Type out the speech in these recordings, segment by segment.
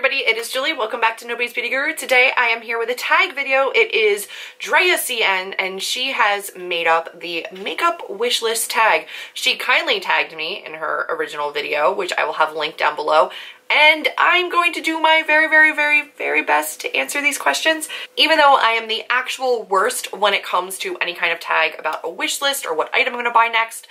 everybody, it is Julie. Welcome back to Nobody's Beauty Guru. Today I am here with a tag video. It is Drea CN and she has made up the makeup wish list tag. She kindly tagged me in her original video, which I will have linked down below. And I'm going to do my very best to answer these questions. Even though I am the actual worst when it comes to any kind of tag about a wish list or what item I'm gonna buy next,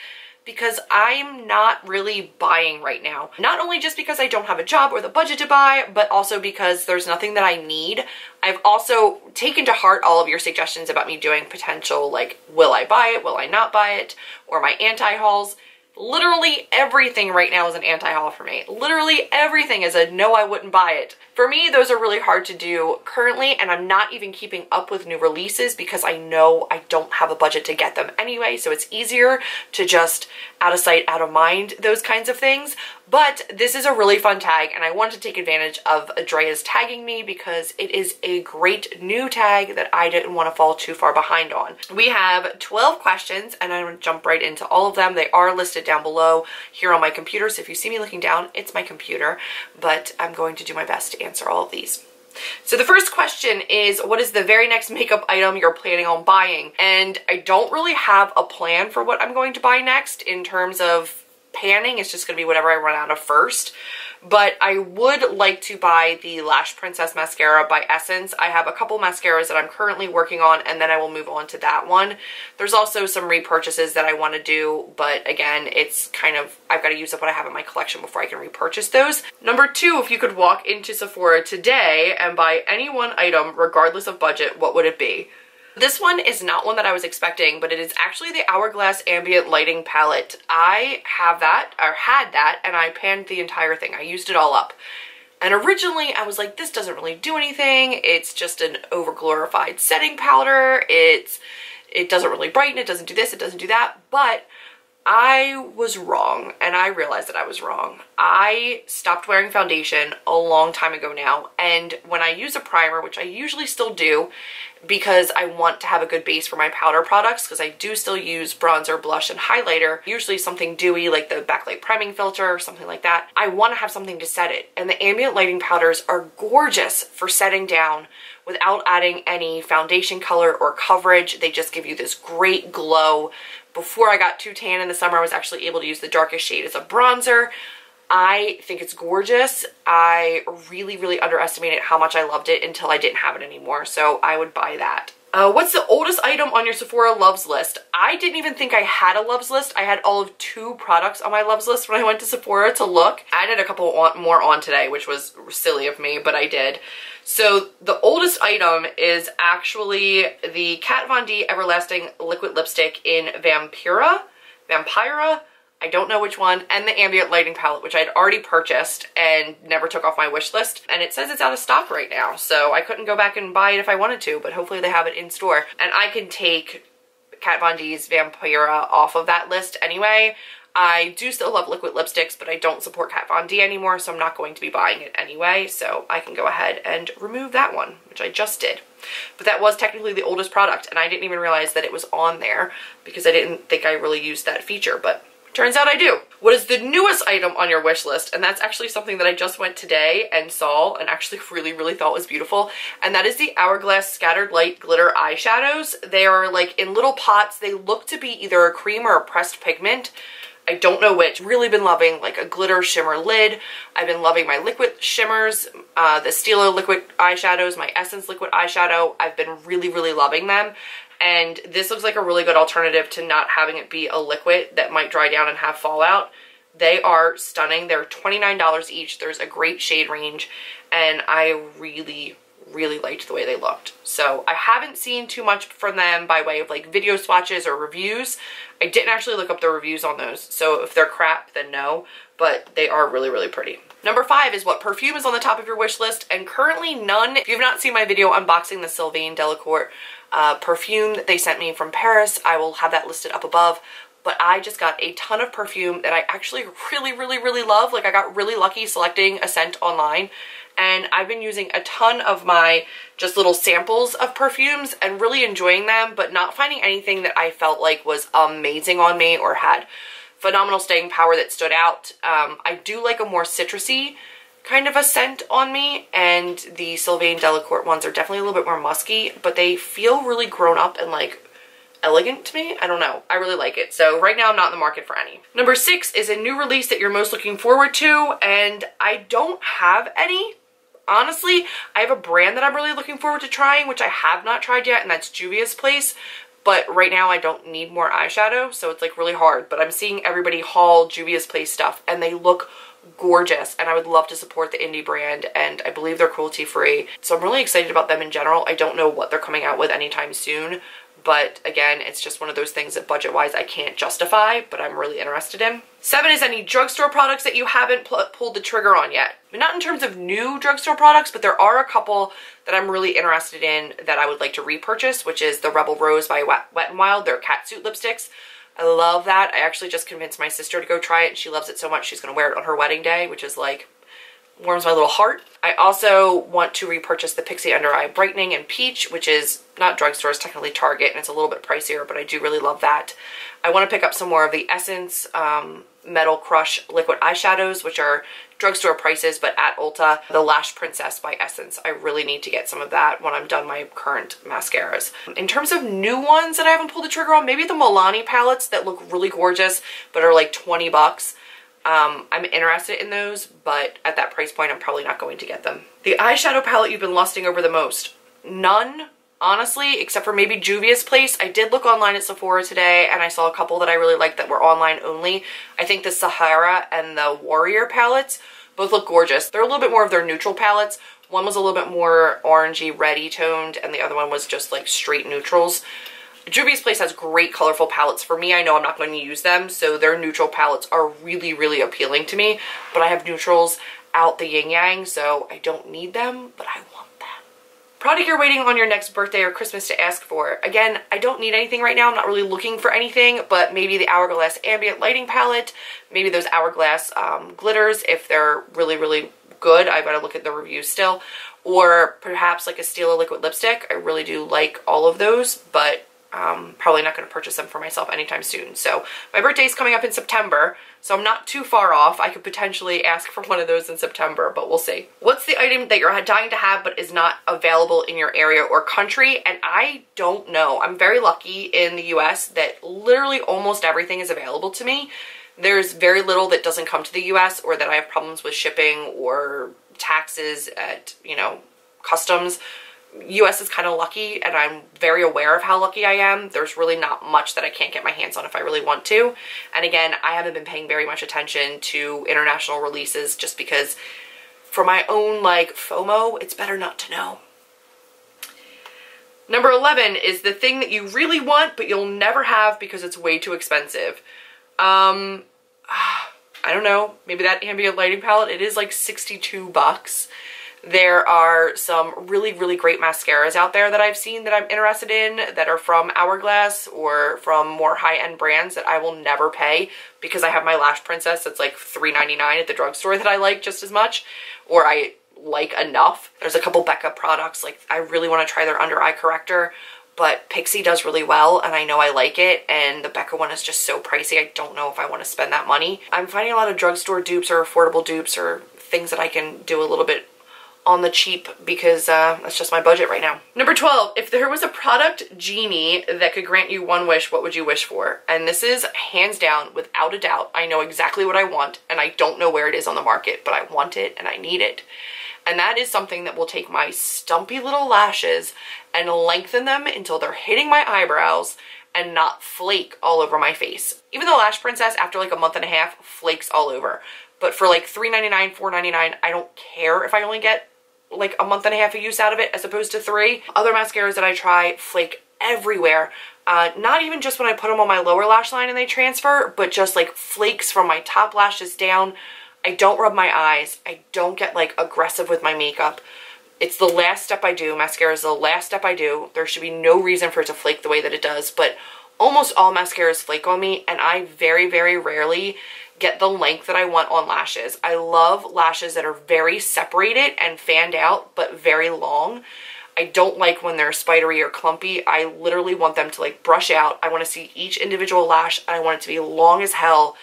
because I'm not really buying right now. Not only just because I don't have a job or the budget to buy, but also because there's nothing that I need. I've also taken to heart all of your suggestions about me doing potential, like, will I buy it, will I not buy it, or my anti-hauls. Literally everything right now is an anti-haul for me. Literally everything is a no, I wouldn't buy it. For me, those are really hard to do currently, and I'm not even keeping up with new releases because I know I don't have a budget to get them anyway, so it's easier to just out of sight, out of mind, those kinds of things. But this is a really fun tag, and I wanted to take advantage of Drea's tagging me because it is a great new tag that I didn't want to fall too far behind on. We have 12 questions, and I'm going to jump right into all of them. They are listed down below here on my computer, so if you see me looking down, it's my computer, but I'm going to do my best to answer all of these. So the first question is, what is the very next makeup item you're planning on buying? And I don't really have a plan for what I'm going to buy next in terms of panning. It's just going to be whatever I run out of first. But I would like to buy the Lash Princess mascara by Essence. I have a couple mascaras that I'm currently working on, and then I will move on to that one. There's also some repurchases that I want to do, but again, it's kind of, I've got to use up what I have in my collection before I can repurchase those. Number two, if you could walk into Sephora today and buy any one item, regardless of budget, what would it be? This one is not one that I was expecting, but it is actually the Hourglass Ambient Lighting Palette. I have that, or had that, and I panned the entire thing. I used it all up. And originally I was like, this doesn't really do anything. It's just an over-glorified setting powder. It doesn't really brighten, it doesn't do this, it doesn't do that. But I was wrong, and I realized that I was wrong. I stopped wearing foundation a long time ago now, and when I use a primer, which I usually still do, because I want to have a good base for my powder products, because I do still use bronzer, blush, and highlighter, usually something dewy like the Backlight Priming Filter or something like that. I want to have something to set it, and the ambient lighting powders are gorgeous for setting down without adding any foundation color or coverage. They just give you this great glow. Before I got too tan in the summer, I was actually able to use the darkest shade as a bronzer. I think it's gorgeous. I really underestimated how much I loved it until I didn't have it anymore, so I would buy that. What's the oldest item on your Sephora loves list? I didn't even think I had a loves list. I had all of 2 products on my loves list when I went to Sephora to look. I added a couple more on today, which was silly of me, but I did. So the oldest item is actually the Kat Von D Everlasting Liquid Lipstick in Vampira. I don't know which one, and the Ambient Lighting Palette, which I'd already purchased and never took off my wish list. And it says it's out of stock right now, so I couldn't go back and buy it if I wanted to, but hopefully they have it in store. And I can take Kat Von D's Vampira off of that list anyway. I do still love liquid lipsticks, but I don't support Kat Von D anymore, so I'm not going to be buying it anyway, so I can go ahead and remove that one, which I just did. But that was technically the oldest product, and I didn't even realize that it was on there because I didn't think I really used that feature, but turns out I do. What is the newest item on your wish list? And that's actually something that I just went today and saw and actually really thought was beautiful. And that is the Hourglass Scattered Light Glitter Eyeshadows. They are like in little pots. They look to be either a cream or a pressed pigment. I don't know which. Really been loving like a glitter shimmer lid. I've been loving my liquid shimmers, the Stila liquid eyeshadows, my Essence liquid eyeshadow. I've been really loving them. And this looks like a really good alternative to not having it be a liquid that might dry down and have fallout. They are stunning. They're $29 each. There's a great shade range, and I really liked the way they looked. So I haven't seen too much from them by way of like video swatches or reviews. I didn't actually look up the reviews on those, so if they're crap, then no, but they are really pretty. Number 5 is what perfume is on the top of your wish list, and currently none. If you've not seen my video unboxing the Sylvain Delacour perfume that they sent me from Paris, I will have that listed up above. But I just got a ton of perfume that I actually really love. Like, I got really lucky selecting a scent online, and I've been using a ton of my just little samples of perfumes and really enjoying them, but not finding anything that I felt like was amazing on me or had phenomenal staying power that stood out. I do like a more citrusy kind of a scent on me, and the Sylvain Delacourt ones are definitely a little bit more musky, but they feel really grown up and like elegant to me. I don't know. I really like it. So right now I'm not in the market for any. Number 6 is a new release that you're most looking forward to, and I don't have any. Honestly, I have a brand that I'm really looking forward to trying, which I have not tried yet, and that's Juvia's Place. But right now I don't need more eyeshadow, so it's like really hard. But I'm seeing everybody haul Juvia's Place stuff, and they look gorgeous, and I would love to support the indie brand, and I believe they're cruelty-free. So I'm really excited about them in general. I don't know what they're coming out with anytime soon, but again, it's just one of those things that budget-wise I can't justify, but I'm really interested in. 7 is any drugstore products that you haven't pulled the trigger on yet. Not in terms of new drugstore products, but there are a couple that I'm really interested in that I would like to repurchase, which is the Rebel Rose by Wet n Wild, their catsuit lipsticks. I love that. I actually just convinced my sister to go try it, and she loves it so much she's going to wear it on her wedding day, which is like, warms my little heart. I also want to repurchase the Pixie Under Eye Brightening in Peach, which is not drugstore, it's technically Target, and it's a little bit pricier, but I do really love that. I want to pick up some more of the Essence Metal Crush liquid eyeshadows, which are drugstore prices, but at Ulta, the Lash Princess by Essence. I really need to get some of that when I'm done my current mascaras. In terms of new ones that I haven't pulled the trigger on, maybe the Milani palettes that look really gorgeous, but are like 20 bucks. I'm interested in those, but at that price point, I'm probably not going to get them. The eyeshadow palette you've been lusting over the most? None, honestly, except for maybe Juvia's Place. I did look online at Sephora today, and I saw a couple that I really liked that were online only. I think the Sahara and the Warrior palettes both look gorgeous. They're a little bit more of their neutral palettes. One was a little bit more orangey, reddy toned, and the other one was just like straight neutrals. Juvia's Place has great colorful palettes. For me, I know I'm not going to use them, so their neutral palettes are really, really appealing to me. But I have neutrals out the yin-yang, so I don't need them, but I want them. Product you're waiting on your next birthday or Christmas to ask for. Again, I don't need anything right now. I'm not really looking for anything, but maybe the Hourglass Ambient Lighting Palette, maybe those Hourglass glitters if they're really, really good. I've got to look at the reviews still. Or perhaps like a Stila liquid lipstick. I really do like all of those, but probably not going to purchase them for myself anytime soon. So my birthday is coming up in September, so I'm not too far off. I could potentially ask for one of those in September, but we'll see. What's the item that you're dying to have but is not available in your area or country? And I don't know. I'm very lucky in the US that literally almost everything is available to me. There's very little that doesn't come to the US or that I have problems with shipping or taxes at, you know, customs. US is kind of lucky, and I'm very aware of how lucky I am. There's really not much that I can't get my hands on if I really want to. And again, I haven't been paying very much attention to international releases just because for my own like FOMO, it's better not to know. Number 11 is the thing that you really want but you'll never have because it's way too expensive. I don't know, maybe that ambient lighting palette. It is like 62 bucks. There are some really, really great mascaras out there that I've seen that I'm interested in that are from Hourglass or from more high-end brands that I will never pay because I have my Lash Princess that's like $3.99 at the drugstore that I like just as much, or I like enough. There's a couple Becca products, like I really want to try their under eye corrector, but Pixie does really well and I know I like it, and the Becca one is just so pricey. I don't know if I want to spend that money. I'm finding a lot of drugstore dupes or affordable dupes or things that I can do a little bit on the cheap because that's just my budget right now. Number 12, if there was a product genie that could grant you one wish, what would you wish for? And this is hands down, without a doubt, I know exactly what I want and I don't know where it is on the market, but I want it and I need it. And that is something that will take my stumpy little lashes and lengthen them until they're hitting my eyebrows and not flake all over my face. Even the Lash Princess, after like a month and a half, flakes all over. But for like $3.99, $4.99, I don't care if I only get like a month and a half of use out of it as opposed to 3. Other mascaras that I try flake everywhere. Not even just when I put them on my lower lash line and they transfer, but just like flakes from my top lashes down. I don't rub my eyes. I don't get like aggressive with my makeup. It's the last step I do. Mascara is the last step I do. There should be no reason for it to flake the way that it does, but almost all mascaras flake on me, and I very, very rarely get the length that I want on lashes. I love lashes that are very separated and fanned out, but very long. I don't like when they're spidery or clumpy. I literally want them to like brush out. I want to see each individual lash, and I want it to be long as hell,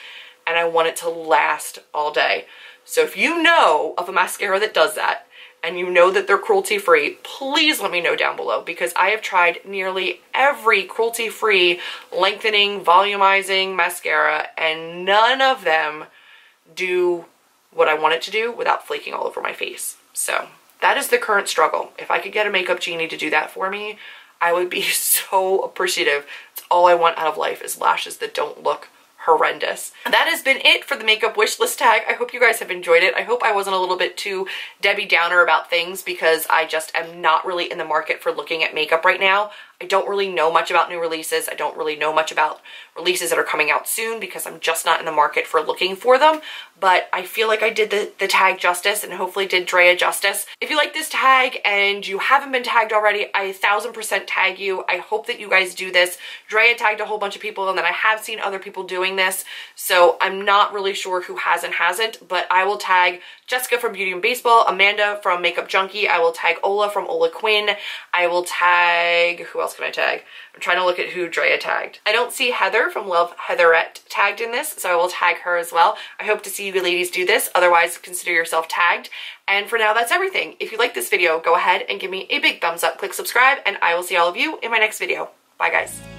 and I want it to last all day. So if you know of a mascara that does that, and you know that they're cruelty-free, please let me know down below, because I have tried nearly every cruelty-free lengthening, volumizing mascara, and none of them do what I want it to do without flaking all over my face. So that is the current struggle. If I could get a makeup genie to do that for me, I would be so appreciative. It's all I want out of life, is lashes that don't look horrendous. That has been it for the makeup wish list tag. I hope you guys have enjoyed it. I hope I wasn't a little bit too Debbie Downer about things, because I just am not really in the market for looking at makeup right now. I don't really know much about new releases. I don't really know much about releases that are coming out soon, because I'm just not in the market for looking for them. But I feel like I did the tag justice, and hopefully did Drea justice. If you like this tag and you haven't been tagged already, I 1000% tag you. I hope that you guys do this. Drea tagged a whole bunch of people, and then I have seen other people doing this. So I'm not really sure who has and hasn't, but I will tag Jessica from Beauty and Baseball, Amanda from Makeup Junkie. I will tag Ola from Ola Quinn. I will tag, who else can I tag? I'm trying to look at who Drea tagged. I don't see Heather from Love Heatherette tagged in this, so I will tag her as well. I hope to see you ladies do this. Otherwise, consider yourself tagged. And for now, that's everything. If you like this video, go ahead and give me a big thumbs up, click subscribe, and I will see all of you in my next video. Bye, guys.